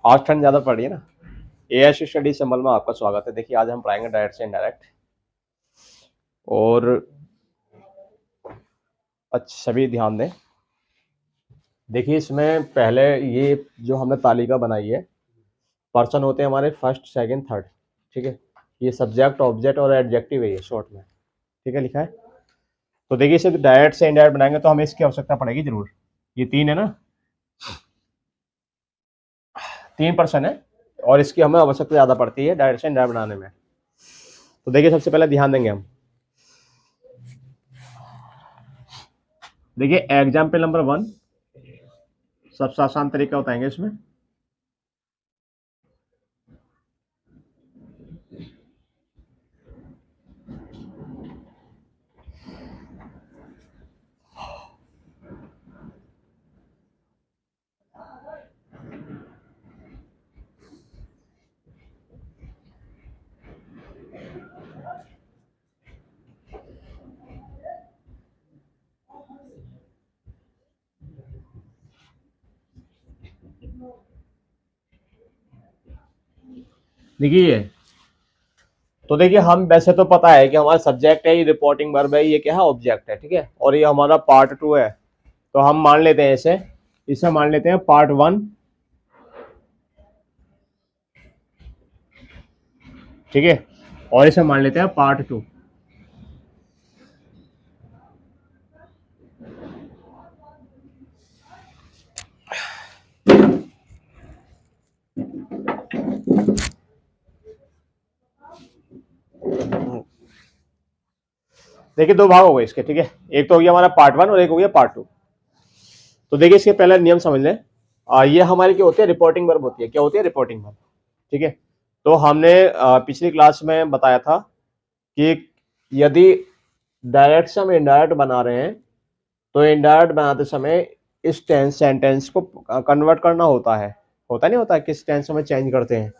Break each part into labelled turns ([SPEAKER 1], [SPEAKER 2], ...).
[SPEAKER 1] आज ठंड ज़्यादा पड़ रही है ना। एएस स्टडी सिंबल में आपका स्वागत है। देखिए आज हम पढ़ाएंगे डायरेक्ट से इनडायरेक्ट। और अच्छा सभी ध्यान दें। देखिए इसमें पहले ये जो हमने तालिका बनाई है, पर्सन होते हैं हमारे फर्स्ट सेकंड थर्ड। ठीक है, ये सब्जेक्ट ऑब्जेक्ट और एडजेक्टिव है ये शॉर्ट में। ठीक है, लिखा है। तो देखिए इसे डायरेक्ट से इनडायरेक्ट बनाएंगे तो हमें इसकी आवश्यकता पड़ेगी जरूर। ये तीन है ना, तीन पर्सन है और इसकी हमें आवश्यकता ज़्यादा पड़ती है डायरेक्ट से इनडायरेक्ट बनाने में। तो देखिए सबसे पहले ध्यान देंगे हम। देखिए एग्जाम्पल नंबर 1 सबसे आसान तरीका बताएंगे इसमें। देखिए तो देखिए हम वैसे तो पता है कि हमारा सब्जेक्ट है, ये रिपोर्टिंग वर्ब है, ये क्या है ऑब्जेक्ट है। ठीक है, और ये हमारा पार्ट 2 है। तो हम मान लेते हैं इसे इसे मान लेते हैं पार्ट 1। ठीक है, और इसे मान लेते हैं पार्ट 2। देखिए दो भाग हो गए इसके। ठीक है, एक तो हो गया हमारा पार्ट 1 और एक हो गया पार्ट 2। तो देखिए इसके पहले नियम समझ लें। ये हमारी क्या होती है, रिपोर्टिंग वर्ब होती है। क्या होती है, रिपोर्टिंग वर्ब। ठीक है, तो हमने पिछली क्लास में बताया था कि यदि डायरेक्ट से हम इनडायरेक्ट बना रहे हैं तो इनडायरेक्ट बनाते समय इस टेंस सेंटेंस को कन्वर्ट करना होता है। होता नहीं होता, किस टेंस में चेंज करते हैं।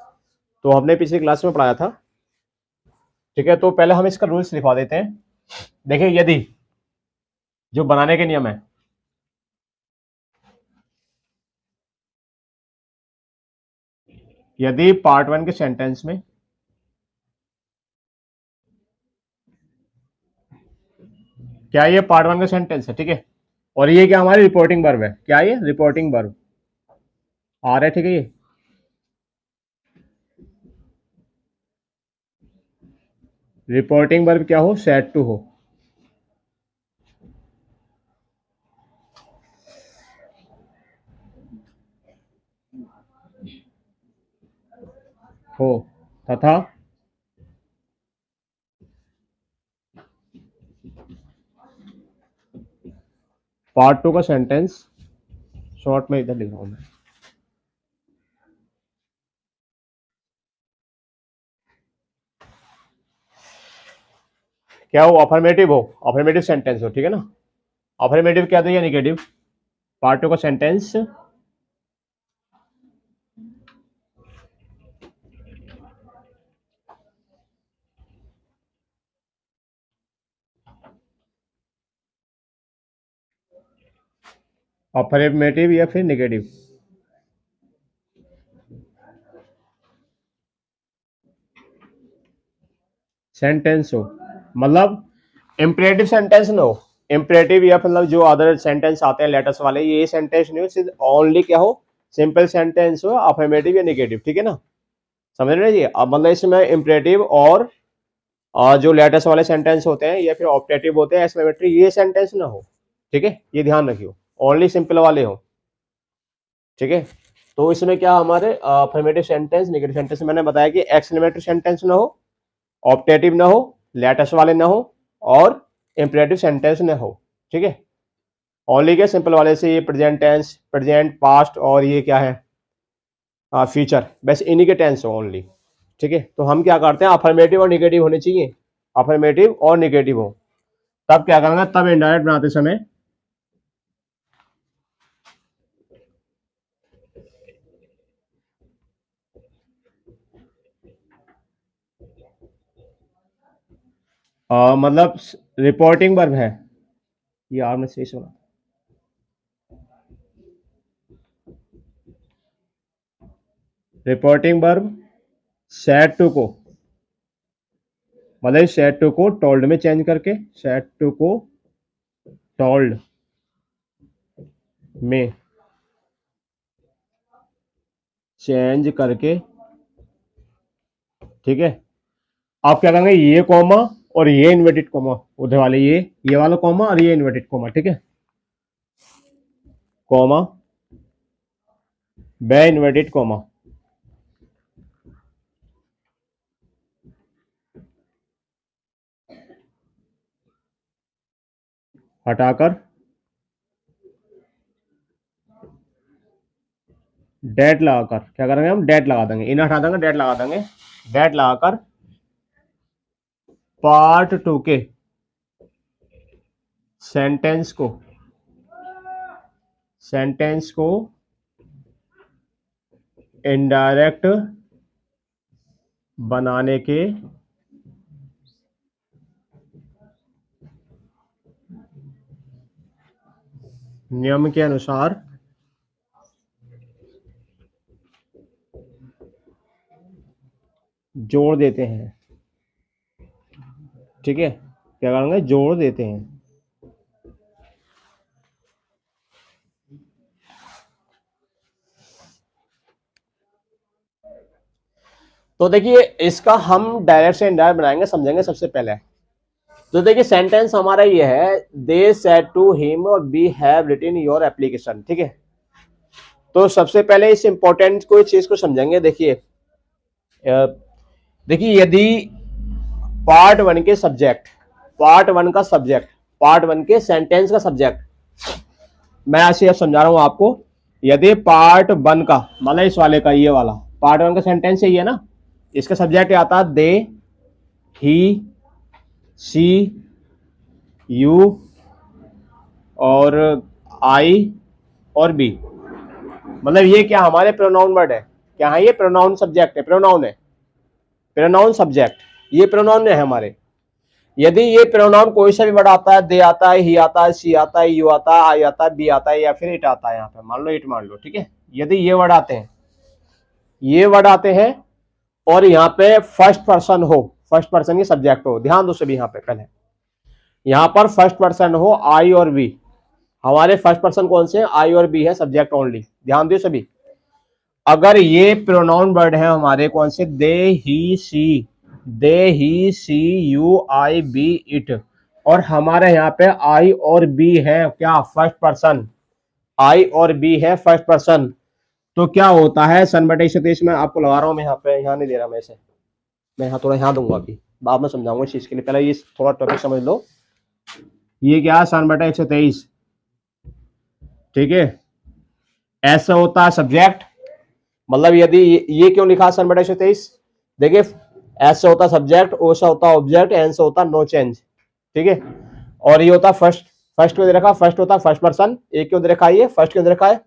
[SPEAKER 1] तो हमने पिछली क्लास में पढ़ाया था। ठीक है, तो पहले हम इसका रूल्स लिखवा देते हैं। देखिए यदि जो बनाने के नियम है, यदि पार्ट 1 के सेंटेंस में क्या ये पार्ट 1 का सेंटेंस है। ठीक है, और ये क्या हमारी रिपोर्टिंग वर्ब है। क्या ये रिपोर्टिंग वर्ब आ रहा है। ठीक है, ये रिपोर्टिंग वर्ब क्या हो, सेड टू हो तथा पार्ट 2 का सेंटेंस शॉर्ट में इधर लिख रहा हूं मैं। क्या हो, अफर्मेटिव हो, अफर्मेटिव सेंटेंस हो। ठीक है ना, अफर्मेटिव क्या था या निगेटिव। पार्ट 2 का सेंटेंस अफर्मेटिव या फिर निगेटिव सेंटेंस हो, मतलब इंपरेटिव सेंटेंस ना हो। इंपरेटिव या मतलब जो अदर सेंटेंस आते हैं लेटर्स वाले, ये सेंटेंस नहीं हो, सिर्फ ओनली क्या हो, सिंपल सेंटेंस हो, अफर्मेटिव या निगेटिव। ठीक है ना, समझ रहे जी। अब मतलब इसमें इंपरेटिव और जो लेटर्स वाले सेंटेंस होते हैं या फिर ऑप्टेटिव होते हैं, एक्सक्लेमेटरी, ये सेंटेंस ना हो। ठीक है, ये ध्यान रखियो, ओनली सिंपल वाले हो। ठीक है, तो इसमें क्या हमारे अफर्मेटिव सेंटेंस, नेगेटिव सेंटेंस मैंने बताया कि एक्सक्लेमेटरी सेंटेंस ना हो, ऑप्टेटिव ना हो, लेटर्स वाले ना हो और इंपरेटिव सेंटेंस ना हो। ठीक है, ओनली के सिंपल वाले से ये प्रेजेंट टेंस, प्रेजेंट, पास्ट और ये क्या है फ्यूचर, बस इन्हीं के टेंस हो ओनली। ठीक है, तो हम क्या करते हैं, अफर्मेटिव और निगेटिव होने चाहिए, अफर्मेटिव और निगेटिव हो। तब क्या करना, तब इनडायरेक्ट बनाते समय मतलब रिपोर्टिंग वर्ब है। यार मैं सही सुना, रिपोर्टिंग वर्ब सेड टू को, मतलब सेड टू को टोल्ड में चेंज करके, सेड टू को टोल्ड में चेंज करके, ठीक है। आप क्या करेंगे, ये कॉमा और ये इन्वर्टेड कॉमा, उधर वाले ये वाला कॉमा और ये इन्वर्टेड कॉमा, ठीक है, कॉमा बे इन्वर्टेड कॉमा, हटाकर डेट लगाकर, क्या करेंगे हम, डेट लगा देंगे, इन हटा देंगे, डेट लगा देंगे, डेट लगाकर पार्ट टू के सेंटेंस को इनडायरेक्ट बनाने के नियम के अनुसार जोड़ देते हैं, ठीक है, क्या करेंगे, जोड़ देते हैं। तो देखिए इसका हम डायरेक्ट से इनडायरेक्ट बनाएंगे, समझेंगे सबसे पहले। तो देखिए सेंटेंस हमारा ये है, दे सेड टू हिम और we have written your application, ठीक है। तो सबसे पहले इस इंपॉर्टेंट कोई चीज को समझेंगे। देखिए यदि पार्ट वन के सब्जेक्ट, पार्ट वन के सेंटेंस का सब्जेक्ट, मैं ऐसे अब समझा रहा हूं आपको। यदि पार्ट वन का, मतलब इस वाले का, ये वाला पार्ट वन का सेंटेंस है ना, इसका सब्जेक्ट आता है दे, ही, शी, यू और आई और बी, मतलब ये क्या हमारे प्रोनाउन वर्ड है, क्या है ये प्रोनाउन सब्जेक्ट है, प्रोनाउन है, प्रोनाउन सब्जेक्ट, ये प्रोनाउन है हमारे। यदि ये प्रोनाउन कोई सा भी वर्ड आता है, दे आता है, ही आता है, सी आता है, यू आता है, आई आता है, बी आता है या फिर इट आता है, यहाँ पे मान लो इट मान लो, ठीक है। यदि ये वर्ड आते हैं, ये वर्ड आते हैं और यहाँ पे फर्स्ट पर्सन हो, फर्स्ट पर्सन के सब्जेक्ट हो, ध्यान दो सभी, यहाँ पे पहले यहाँ पर फर्स्ट पर्सन हो, आई और बी, हमारे फर्स्ट पर्सन कौन से, आई और बी है, सब्जेक्ट ओनली, ध्यान दो सभी। अगर ये प्रोनाउन वर्ड है हमारे कौन से, दे, ही, सी, यू, आई, बी, इट, और हमारे यहाँ पे आई और बी है क्या, फर्स्ट पर्सन, आई और बी है फर्स्ट पर्सन, तो क्या होता है, सन बटे 123 में आपको लगा रहा हूं मैं, यहाँ पे, यहाँ नहीं दे रहा मैं इसे, मैं यहाँ थोड़ा यहाँ दूंगा, अभी बाद में समझाऊंगा इस चीज के लिए, पहले ये थोड़ा टॉपिक समझ लो। ये क्या है, सन बटे 123, ठीक है, ऐसा होता है सब्जेक्ट, मतलब यदि ये क्यों लिखा सन बटे 123, देखिए ऐसा होता सब्जेक्ट, ओ सा होता ऑब्जेक्ट, एन से होता नो चेंज, ठीक है, और ये होता फर्स्ट, फर्स्ट क्यों दे रखा, फर्स्ट होता फर्स्ट पर्सन, एक क्यों दे रखा है, ये फर्स्ट क्यों दे रखा है,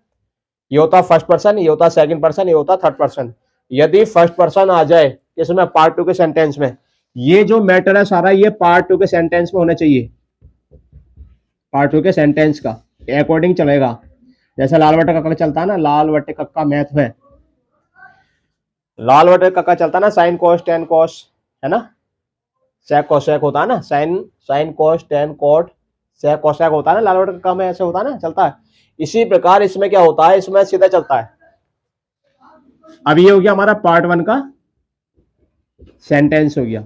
[SPEAKER 1] ये होता फर्स्ट पर्सन, ये होता सेकंड पर्सन, ये होता थर्ड पर्सन। यदि फर्स्ट पर्सन आ जाए इसमें पार्ट टू के सेंटेंस में, ये जो मैटर है सारा ये पार्ट टू के सेंटेंस में होना चाहिए, पार्ट टू के सेंटेंस का अकॉर्डिंग चलेगा। जैसे लाल बटे कक्का चलता है ना, लाल बटे कक्का मैथ में, लाल बटे कक्का चलता है ना, साइन कोस टेन कोस, है ना, सेक कोसेक होता है ना, sine cos tan cot sec cosec होता है ना, लाल बटे कक्का में ऐसे होता है ना, चलता है। इसी प्रकार इसमें क्या होता है, इसमें सीधा चलता है। अब ये हो गया हमारा पार्ट वन का सेंटेंस हो गया,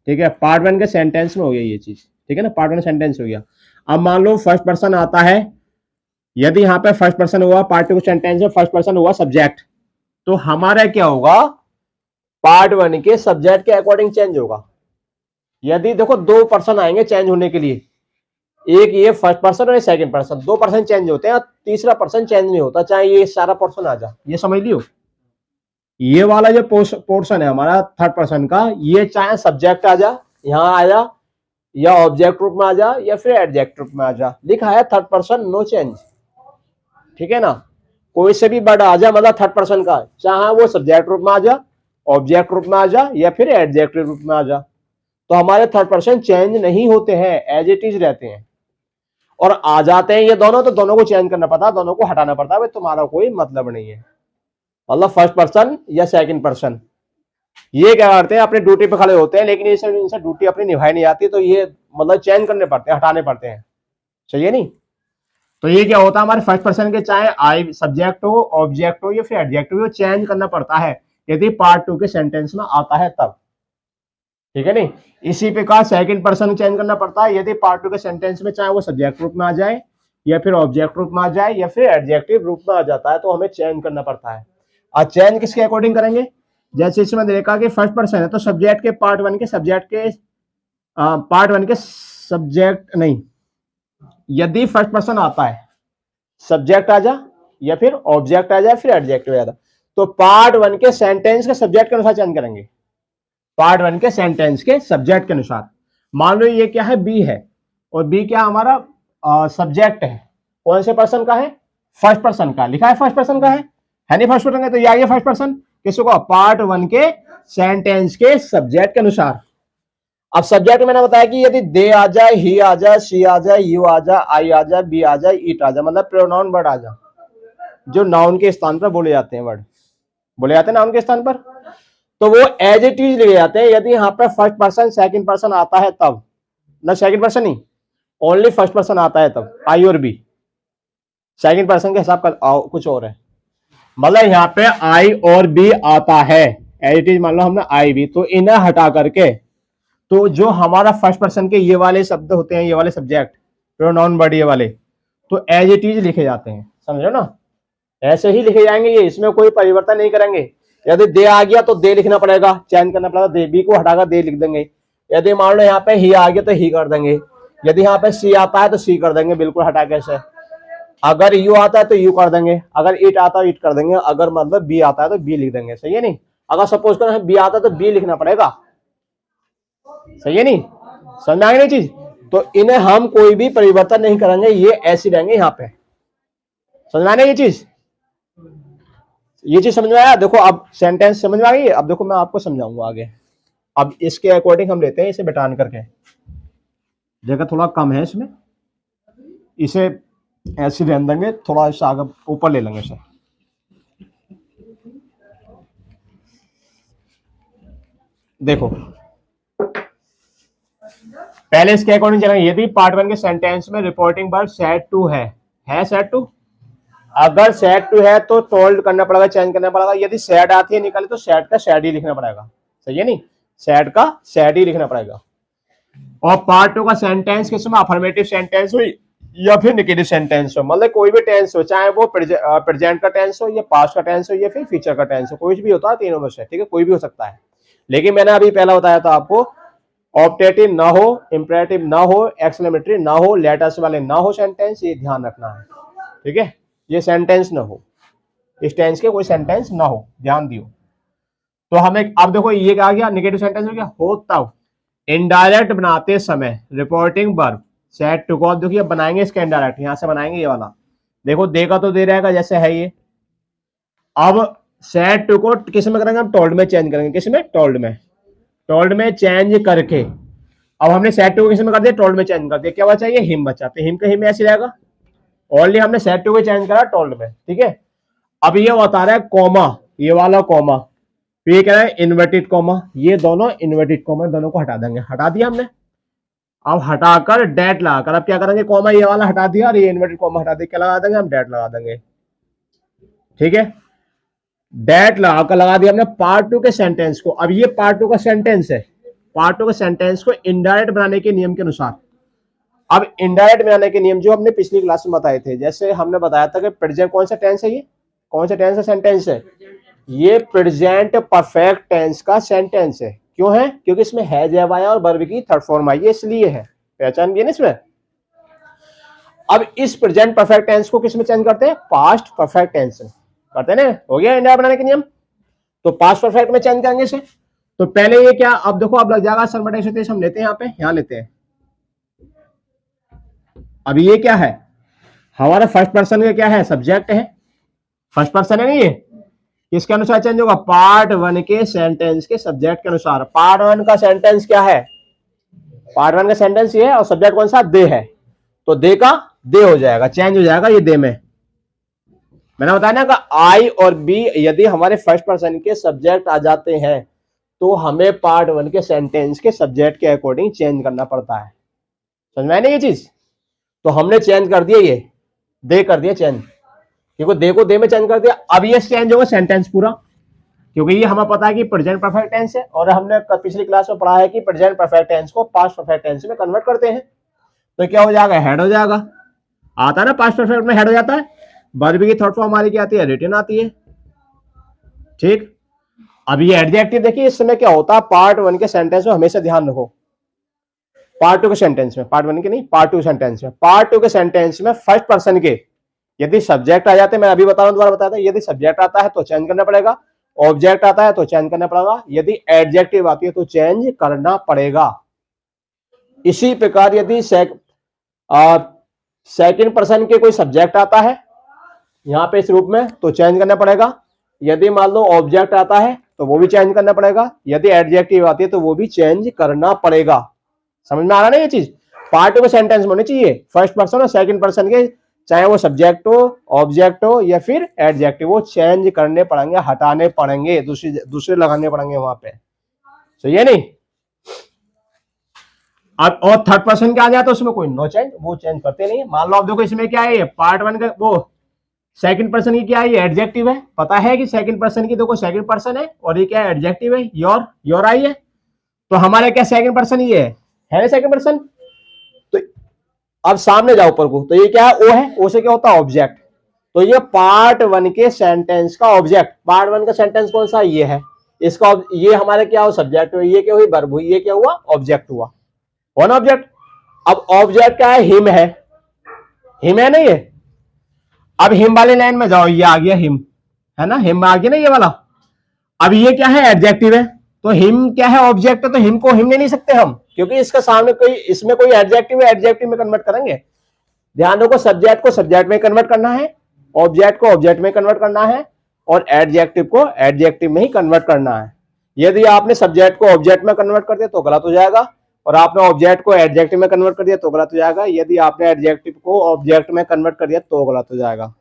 [SPEAKER 1] ठीक है, पार्ट वन के सेंटेंस में हो गया ये चीज, ठीक है ना, पार्ट वन सेंटेंस हो गया। अब मान लो फर्स्ट पर्सन आता है, यदि यहाँ पे फर्स्ट पर्सन हुआ, पार्ट टू सेंटेंस में फर्स्ट पर्सन हुआ सब्जेक्ट, तो हमारा क्या होगा, पार्ट वन के सब्जेक्ट के अकॉर्डिंग चेंज होगा। यदि देखो दो पर्सन आएंगे चेंज होने के लिए, एक ये फर्स्ट पर्सन और सेकंड पर्सन, दो पर्सन चेंज होते हैं, तीसरा पर्सन चेंज नहीं होता, चाहे ये सारा पर्सन आ जाए, ये समझ लियो। ये वाला जो पोर्शन है हमारा थर्ड पर्सन का, ये चाहे सब्जेक्ट आ जा, यहाँ आ जा, या ऑब्जेक्ट रूप में आ जा, या फिर एडजेक्ट रूप में आ जा, लिखा है थर्ड पर्सन नो चेंज, ठीक है ना, कोई से भी वर्ड आ जा, मतलब थर्ड पर्सन का, चाहे वो सब्जेक्ट रूप में आ जा, ऑब्जेक्ट रूप में आ जा, या फिर एडजेक्ट रूप में आ जा, तो हमारे थर्ड पर्सन चेंज नहीं होते हैं, एज इट इज रहते हैं। और आ जाते हैं ये दोनों, तो दोनों को चेंज करना पड़ता है, दोनों को हटाना पड़ता है, भाई तुम्हारा कोई मतलब नहीं है। मतलब फर्स्ट पर्सन या सेकंड पर्सन। ये क्या करते हैं, अपनी ड्यूटी पे खड़े होते हैं, लेकिन इनसे ड्यूटी अपनी निभाई नहीं आती, तो ये मतलब चेंज करने पड़ते हैं, हटाने पड़ते हैं। सही है नहीं? तो ये क्या होता है, हमारे फर्स्ट पर्सन के चाहे आई सब्जेक्ट हो, ऑब्जेक्ट हो या फिर एडजेक्ट हो, चेंज करना पड़ता है यदि पार्ट 2 के सेंटेंस में आता है तब। ठीक है नहीं? इसी प्रकार सेकंड पर्सन चेंज करना पड़ता है यदि पार्ट 2 के सेंटेंस में चाहे वो सब्जेक्ट रूप में आ जाए या फिर ऑब्जेक्ट रूप में आ जाए या फिर एडजेक्टिव रूप में आ जाता है, तो हमें चेंज करना पड़ता है। और चेंज किसके अकॉर्डिंग करेंगे? जैसे इसमें देखा कि फर्स्ट पर्सन है तो सब्जेक्ट के पार्ट 1 के सब्जेक्ट के पार्ट 1 के सब्जेक्ट नहीं, यदि फर्स्ट पर्सन आता है, सब्जेक्ट आ जा या फिर ऑब्जेक्ट आ जाए फिर एडजेक्टिव आ जाए, तो पार्ट 1 के सेंटेंस के सब्जेक्ट के अनुसार चेंज करेंगे। पार्ट 1 के सेंटेंस के सब्जेक्ट के अनुसार। मान लो ये क्या है, बी है, और बी क्या हमारा सब्जेक्ट है, कौन से पर्सन का है? फर्स्ट पर्सन का। लिखा है फर्स्ट पर्सन का है नहीं? फर्स्ट पर्सन का, तो ये आ गया फर्स्ट पर्सन किसको? पार्ट 1 के सेंटेंस के सब्जेक्ट के अनुसार। अब सब्जेक्ट मैंने बताया कि यदि दे आ जाए, ही आ जाए, शी आ जाए, यू आ जाए, आई आ जाए, बी आ जाए, इट आ जाए, मतलब प्रोनाउन वर्ड आ जाए, जो नाउन के स्थान पर बोले जाते हैं, वर्ड बोले जाते हैं नाउन के स्थान पर, तो वो एज इट इज लिखे जाते हैं। यदि यहाँ पर फर्स्ट पर्सन सेकंड पर्सन आता है तब, ना सेकंड पर्सन नहीं, ओनली फर्स्ट पर्सन आता है तब, आई और बी। सेकंड पर्सन के हिसाब का कुछ और है, मतलब यहाँ पे आई और बी आता है एज इट इज, मान लो हमने आई बी, तो इन्हें हटा करके तो जो हमारा फर्स्ट पर्सन के ये वाले शब्द होते हैं, ये वाले सब्जेक्ट प्रोनाउन वर्ड ये वाले, तो एज इट इज लिखे जाते हैं। समझो ना? ऐसे ही लिखे जाएंगे ये, इसमें कोई परिवर्तन नहीं करेंगे। यदि दे आ गया तो दे लिखना पड़ेगा, चेंज करना पड़ेगा, दे बी को हटाकर दे लिख देंगे। यदि मान लो यहाँ पे ही आ गया तो ही कर देंगे, यदि यहाँ पे सी आता है तो सी कर देंगे बिल्कुल हटा के से, अगर यू आता है तो यू कर देंगे, अगर इट आता है इट कर देंगे, अगर मतलब बी आता है तो बी लिख देंगे। सही है नहीं? अगर सपोज करें बी आता है तो बी लिखना पड़ेगा। सही है नहीं? समझ में आ गई नहीं चीज? तो इन्हें हम कोई भी परिवर्तन नहीं करेंगे, ये ऐसे रहेंगे यहाँ पे। समझ में आ गई ये चीज? ये चीज समझ में आया? देखो अब सेंटेंस समझ में आ गई। अब देखो मैं आपको समझाऊंगा आगे। अब इसके अकॉर्डिंग हम लेते हैं इसे बैठान करके, जगह थोड़ा कम है इसमें, इसे ऐसे रहने देंगे, थोड़ा इससे आगे ऊपर ले लेंगे इसे। देखो पहले इसके अकॉर्डिंग चलेंगे। यदि पार्ट 1 के सेंटेंस में रिपोर्टिंग वर्ब सेड टू है सेड टू, अगर सेड टू है तो टोल्ड करना पड़ेगा, चेंज करना पड़ेगा। यदि सेड आती है निकले तो सेड का सेड ही लिखना पड़ेगा। सही है नहीं? सेड का सेड ही लिखना पड़ेगा। और पार्ट 2 का सेंटेंस किसमें? अफर्मेटिव सेंटेंस हुई या फिर नेगेटिव सेंटेंस हो, मतलब कोई भी टेंस हो, चाहे वो प्रेजेंट का टेंस हो या पास्ट का टेंस हो या फिर फ्यूचर का टेंस हो, कोई भी होता है तीनों में से। ठीक है? कोई भी हो सकता है, लेकिन मैंने अभी पहला बताया था आपको, ऑप्टेटिव ना हो, इंपरेटिव ना हो, एक्सक्लेमेटरी ना हो, लेटर्स वाले ना हो सेंटेंस, ये ध्यान रखना है। ठीक है? ये सेंटेंस ना हो, इस टेंस के कोई सेंटेंस ना हो, ध्यान दियो। तो हमें अब देखो ये क्या आ गया, नेगेटिव सेंटेंस हो गया, हो तब इनडायरेक्ट बनाते समय रिपोर्टिंग वर्ब सेड टू को, देखिए बनाएंगे इसका इनडायरेक्ट, यहां से बनाएंगे ये वाला। देखो देगा तो दे रहेगा जैसे है ये। अब सेड टू को किस में करेंगे हम? टोल्ड में चेंज करेंगे। किस में? टोल्ड में। टोल्ड में चेंज करके अब हमने सेड टू को किस में कर दिया? टोल्ड में चेंज कर दिया। क्या बचा? ये हिम बचा, तो हिम का हिम ऐसे रहेगा। ओनली हमने सेड टू को चेंज करा टोल्ड में। ठीक है? अब ये बता रहा है कॉमा, ये वाला कॉमा, तो ये कह रहा है इन्वर्टेड कॉमा, ये दोनों इन्वर्टेड कॉमा, दोनों को हटा देंगे। हटा दिया हमने। अब हटाकर डैट लगाकर अब क्या करेंगे? कॉमा ये वाला हटा दिया और ये इन्वर्टेड कॉमा हटा दिया, क्या लगा देंगे हम? डैट लगा देंगे। ठीक है? डैट लगाकर लगा दिया हमने पार्ट 2 के सेंटेंस को। अब ये पार्ट 2 का सेंटेंस है, पार्ट 2 के सेंटेंस को इनडायरेक्ट बनाने के नियम के अनुसार। अब इनडायरेक्ट बनाने के नियम जो हमने पिछली क्लास में बताए थे, जैसे हमने बताया था कि प्रेजेंट कौन सा टेंस है, ये कौन सा टेंस का सेंटेंस है? ये प्रेजेंट परफेक्ट टेंस का सेंटेंस है। क्यों है? क्योंकि इसमें हैज हैव आया और वर्ब की थर्ड फॉर्म आई है, इसलिए है। पहचान गई ना इसमें? अब इस प्रेजेंट परफेक्ट टेंस को किस में चेंज करते हैं? पास्ट परफेक्ट टेंस में करते हैं ना। हो गया इंडिया बनाने के नियम, तो पास्ट परफेक्ट में चेंज करेंगे इसे। तो पहले ये क्या, अब देखो अब लग जाएगा सर्वनाम, हम लेते हैं यहाँ पे, यहाँ लेते हैं। अब ये क्या है? हमारा फर्स्ट पर्सन का क्या है? सब्जेक्ट है, फर्स्ट पर्सन है ना ये। किसके अनुसार चेंज होगा? पार्ट 1 के सेंटेंस के सब्जेक्ट के अनुसार। पार्ट 1 का सेंटेंस क्या है? पार्ट 1 का सेंटेंस ये है और सब्जेक्ट कौन सा? दे है, तो दे का दे हो जाएगा, चेंज हो जाएगा ये दे में। मैंने बताया ना कि आई और बी यदि हमारे फर्स्ट पर्सन के सब्जेक्ट आ जाते हैं तो हमें पार्ट वन के सेंटेंस के सब्जेक्ट के अकॉर्डिंग चेंज करना पड़ता है। समझ में आया ना ये चीज? तो हमने चेंज कर दिया, ये दे कर दिया चेंज, क्योंकि दे को दे में चेंज कर दिया। अब ये चेंज होगा सेंटेंस पूरा, क्योंकि ये हमें पता है कि प्रेजेंट परफेक्ट टेंस है और हमने पिछली क्लास में पढ़ा है कि प्रेजेंट परफेक्ट टेंस को पास्ट परफेक्ट टेंस में कन्वर्ट करते हैं। तो क्या हो जाएगा? हेड हो जाएगा। आता है ना पास्ट परफेक्ट में हेड हो जाता है। वर्ब की थर्ड फॉर्म हमारी क्या आती है? रिटन आती है। ठीक, अब ये एडजेक्टिव देखिए, इस समय क्या होता है पार्ट वन के सेंटेंस में, हमेशा ध्यान रखो। पार्ट टू के सेंटेंस में, पार्ट वन के नहीं, पार्ट टू सेंटेंस में, पार्ट टू के सेंटेंस में फर्स्ट पर्सन के यदि सब्जेक्ट आ जाते, मैं अभी बता रहा हूं, दोबारा बताया था, यदि सब्जेक्ट आता है तो चेंज करना पड़ेगा, ऑब्जेक्ट आता है तो चेंज करना पड़ेगा, यदि एडजेक्टिव आती है तो चेंज करना पड़ेगा। इसी प्रकार यदि सेकंड पर्सन के कोई सब्जेक्ट आता है यहां पे इस रूप में तो चेंज करना पड़ेगा, यदि मान लो ऑब्जेक्ट आता है तो वो भी चेंज करना पड़ेगा, यदि एडजेक्टिव आती है तो वो भी चेंज करना पड़ेगा। समझ में आ रहा ना ये चीज? पार्ट टू के सेंटेंस में होनी चाहिए फर्स्ट पर्सन और सेकंड पर्सन के, चाहे वो सब्जेक्ट हो, ऑब्जेक्ट हो या फिर एडजेक्टिव, वो चेंज करने पड़ेंगे, हटाने पड़ेंगे, दूसरे लगाने पड़ेंगे वहां पे। सही है नहीं? अब और थर्ड पर्सन क्या आ जाए तो उसमें कोई नो चेंज, वो चेंज करते नहीं है। मान लो आप देखो इसमें क्या है, पार्ट वन का वो सेकंड पर्सन की क्या है, ये एडजेक्टिव है, पता है कि सेकंड पर्सन की, देखो सेकंड पर्सन है और ये क्या है? एडजेक्टिव है, योर आई है। तो हमारे क्या सेकंड पर्सन ये है सेकंड पर्सन। तो अब सामने जाओ ऊपर को, तो ये क्या है? ओ है, ओ से क्या होता है? ऑब्जेक्ट। तो ये पार्ट वन के सेंटेंस का ऑब्जेक्ट, पार्ट वन का सेंटेंस कौन सा? ये है, इसका ये हमारे क्या हो? सब्जेक्ट हुआ, ये क्या हुई? वर्ब हुई, ये क्या हुआ? ऑब्जेक्ट हुआ, वन ऑब्जेक्ट। अब ऑब्जेक्ट क्या है? हिम है, हिम है नहीं है। अब हिम वाले लाइन में जाओ, ये आ गया हिम, है ना, हिम आ गया ना ये वाला। अब ये क्या है? एडजेक्टिव है, तो हिम क्या है? ऑब्जेक्ट है, तो हिम को हिम ले नहीं सकते हम, क्योंकि इसके सामने कोई, इसमें कोई एडजेक्टिव है, एडजेक्टिव में कन्वर्ट करेंगे। ध्यान रखो, सब्जेक्ट को सब्जेक्ट में कन्वर्ट करना है, ऑब्जेक्ट को ऑब्जेक्ट में कन्वर्ट करना है और एडजेक्टिव को एडजेक्टिव में ही कन्वर्ट करना है। यदि आपने सब्जेक्ट को ऑब्जेक्ट में कन्वर्ट कर दिया तो गलत हो जाएगा, और आपने ऑब्जेक्ट को एडजेक्टिव में कन्वर्ट कर दिया तो गलत हो जाएगा, यदि आपने एडजेक्टिव को ऑब्जेक्ट में कन्वर्ट कर दिया तो गलत हो जाएगा।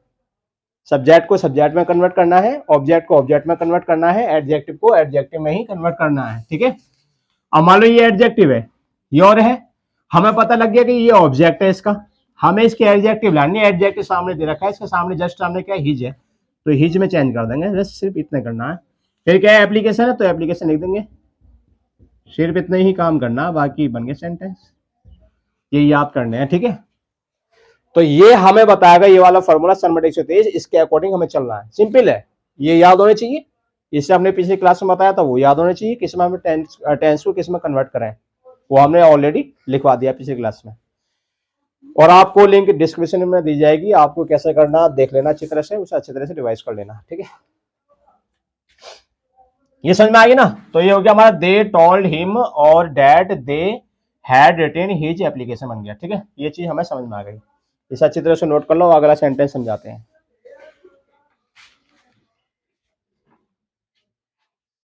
[SPEAKER 1] सब्जेक्ट को सब्जेक्ट में कन्वर्ट करना है, ऑब्जेक्ट को ऑब्जेक्ट में कन्वर्ट करना है, एडजेक्टिव को एडजेक्टिव में ही कन्वर्ट करना है। ठीक है, अब मान लो ये एडजेक्टिव है, योर है, हमें पता लग गया कि ये ऑब्जेक्ट है इसका, हमें इसके एडजेक्टिव लानी है, एडजेक्टिव सामने दे रखा है, इसके सामने जस्ट सामने क्या हिज है, तो हिज में चेंज कर देंगे, बस सिर्फ इतना करना है। फिर क्या है? एप्लीकेशन है, तो एप्लीकेशन लिख देंगे, सिर्फ इतना ही काम करना, बाकी बन गए सेंटेंस। ये याद करने हैं। ठीक है, तो ये हमें बताएगा ये वाला फॉर्मूला सनमट 123, इसके अकॉर्डिंग हमें चलना है। सिंपल है, ये याद होने चाहिए। इससे हमने पिछली क्लास में बताया था, वो याद होने चाहिए, किस में हमें टेंस को किस में कन्वर्ट करें, वो हमने ऑलरेडी लिखवा दिया पिछली क्लास में, और आपको लिंक डिस्क्रिप्शन में दी जाएगी, आपको कैसे करना देख लेना अच्छी तरह से, उसे अच्छी तरह से रिवाइज कर लेना। ठीक है, ये समझ में आ गई ना? तो ये हो गया हमारा दे टोल्ड हिम और that they had written his application बन गया। ठीक है, ये चीज हमें समझ में आ गई, इसे अच्छी तरह से नोट कर लो, अगला सेंटेंस समझाते हैं।